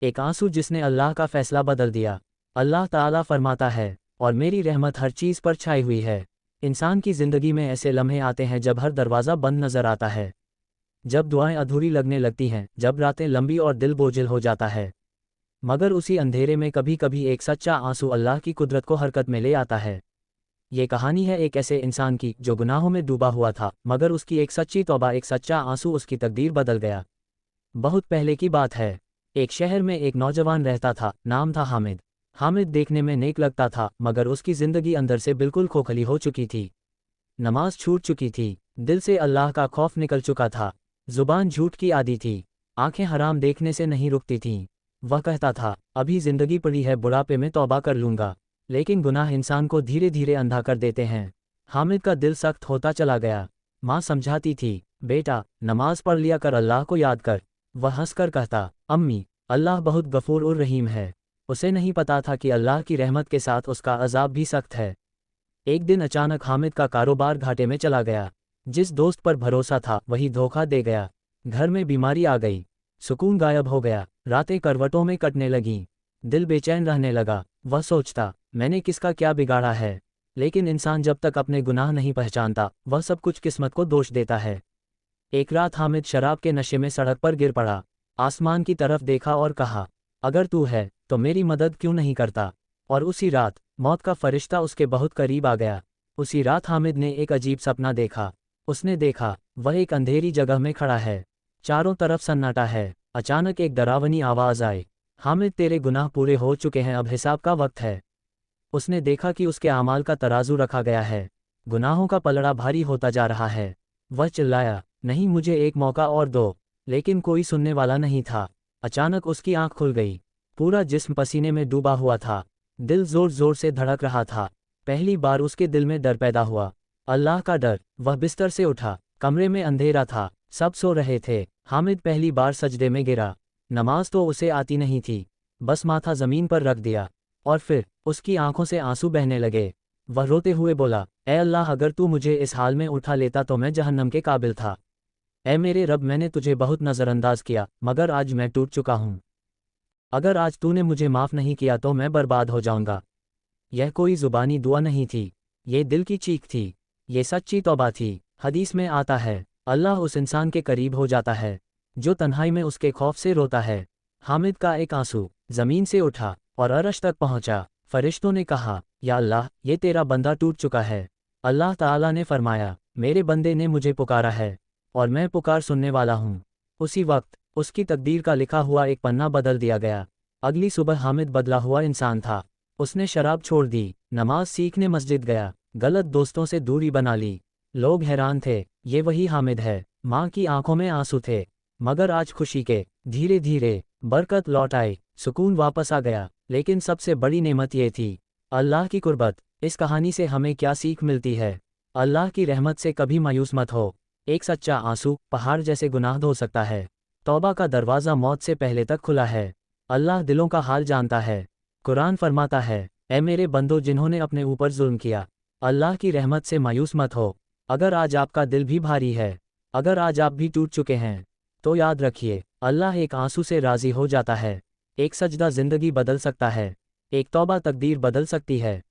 ایک आंसू जिसने अल्लाह का फैसला बदल दिया। अल्लाह ताला फरमाता है, और मेरी रहमत हर चीज़ पर छाई हुई है। इंसान की ज़िंदगी में ऐसे लम्हे आते हैं जब हर दरवाज़ा बंद नज़र आता है, जब दुआएं अधूरी लगने लगती हैं, जब रातें लंबी और दिल बोझिल हो जाता है। मगर उसी अंधेरे में कभी कभी एक सच्चा आंसू अल्लाह की कुदरत को हरकत में ले आता है। ये कहानी है एक ऐसे इंसान की जो गुनाहों में डूबा हुआ था, मगर उसकी एक सच्ची तौबा, एक सच्चा आंसू उसकी तकदीर बदल गया। बहुत पहले की बात है। एक शहर में एक नौजवान रहता था, नाम था हामिद। हामिद देखने में नेक लगता था, मगर उसकी ज़िंदगी अंदर से बिल्कुल खोखली हो चुकी थी। नमाज छूट चुकी थी, दिल से अल्लाह का खौफ निकल चुका था, ज़ुबान झूठ की आदी थी, आंखें हराम देखने से नहीं रुकती थीं। वह कहता था, अभी ज़िंदगी पड़ी है, बुढ़ापे में तौबा कर लूँगा। लेकिन गुनाह इंसान को धीरे धीरे अंधा कर देते हैं। हामिद का दिल सख्त होता चला गया। माँ समझाती थी, बेटा नमाज पढ़ लिया कर, अल्लाह को याद कर। वह हंसकर कहता, अम्मी अल्लाह बहुत गफूर और रहीम है। उसे नहीं पता था कि अल्लाह की रहमत के साथ उसका अजाब भी सख्त है। एक दिन अचानक हामिद का कारोबार घाटे में चला गया। जिस दोस्त पर भरोसा था वही धोखा दे गया। घर में बीमारी आ गई, सुकून गायब हो गया, रातें करवटों में कटने लगीं, दिल बेचैन रहने लगा। वह सोचता, मैंने किसका क्या बिगाड़ा है। लेकिन इंसान जब तक अपने गुनाह नहीं पहचानता, वह सब कुछ किस्मत को दोष देता है। एक रात हामिद शराब के नशे में सड़क पर गिर पड़ा। आसमान की तरफ देखा और कहा, अगर तू है तो मेरी मदद क्यों नहीं करता। और उसी रात मौत का फरिश्ता उसके बहुत करीब आ गया। उसी रात हामिद ने एक अजीब सपना देखा। उसने देखा, वह एक अंधेरी जगह में खड़ा है, चारों तरफ सन्नाटा है। अचानक एक डरावनी आवाज़ आई, हामिद तेरे गुनाह पूरे हो चुके हैं, अब हिसाब का वक्त है। उसने देखा कि उसके आमाल का तराजू रखा गया है, गुनाहों का पलड़ा भारी होता जा रहा है। वह चिल्लाया, नहीं, मुझे एक मौका और दो। लेकिन कोई सुनने वाला नहीं था। अचानक उसकी आंख खुल गई। पूरा जिस्म पसीने में डूबा हुआ था, दिल जोर जोर से धड़क रहा था। पहली बार उसके दिल में डर पैदा हुआ, अल्लाह का डर। वह बिस्तर से उठा, कमरे में अंधेरा था, सब सो रहे थे। हामिद पहली बार सजदे में गिरा। नमाज तो उसे आती नहीं थी, बस माथा ज़मीन पर रख दिया, और फिर उसकी आंखों से आंसू बहने लगे। वह रोते हुए बोला, ए अल्लाह, अगर तू मुझे इस हाल में उठा लेता तो मैं जहन्नम के काबिल था। ऐ मेरे रब, मैंने तुझे बहुत नज़रअंदाज किया, मगर आज मैं टूट चुका हूँ। अगर आज तूने मुझे माफ़ नहीं किया तो मैं बर्बाद हो जाऊंगा। यह कोई ज़ुबानी दुआ नहीं थी, ये दिल की चीख थी, ये सच्ची तौबा थी। हदीस में आता है, अल्लाह उस इंसान के करीब हो जाता है जो तन्हाई में उसके खौफ से रोता है। हामिद का एक आंसू ज़मीन से उठा और अर्श तक पहुंचा। फरिश्तों ने कहा, या अल्लाह, ये तेरा बंदा टूट चुका है। अल्लाह ताला ने फरमाया, मेरे बंदे ने मुझे पुकारा है और मैं पुकार सुनने वाला हूँ। उसी वक्त उसकी तकदीर का लिखा हुआ एक पन्ना बदल दिया गया। अगली सुबह हामिद बदला हुआ इंसान था। उसने शराब छोड़ दी, नमाज सीखने मस्जिद गया, गलत दोस्तों से दूरी बना ली। लोग हैरान थे, ये वही हामिद है। माँ की आंखों में आंसू थे, मगर आज खुशी के धीरे धीरे बरकत लौट आई, सुकून वापस आ गया। लेकिन सबसे बड़ी नेमत ये थी, अल्लाह की कुर्बत। इस कहानी से हमें क्या सीख मिलती है? अल्लाह की रहमत से कभी मायूस मत हो। एक सच्चा आंसू पहाड़ जैसे गुनाह धो सकता है। तौबा का दरवाज़ा मौत से पहले तक खुला है। अल्लाह दिलों का हाल जानता है। कुरान फरमाता है, ऐ मेरे बंदो जिन्होंने अपने ऊपर जुल्म किया, अल्लाह की रहमत से मायूस मत हो। अगर आज आपका दिल भी भारी है, अगर आज आप भी टूट चुके हैं, तो याद रखिए, अल्लाह एक आंसू से राज़ी हो जाता है। एक सजदा ज़िंदगी बदल सकता है, एक तौबा तकदीर बदल सकती है।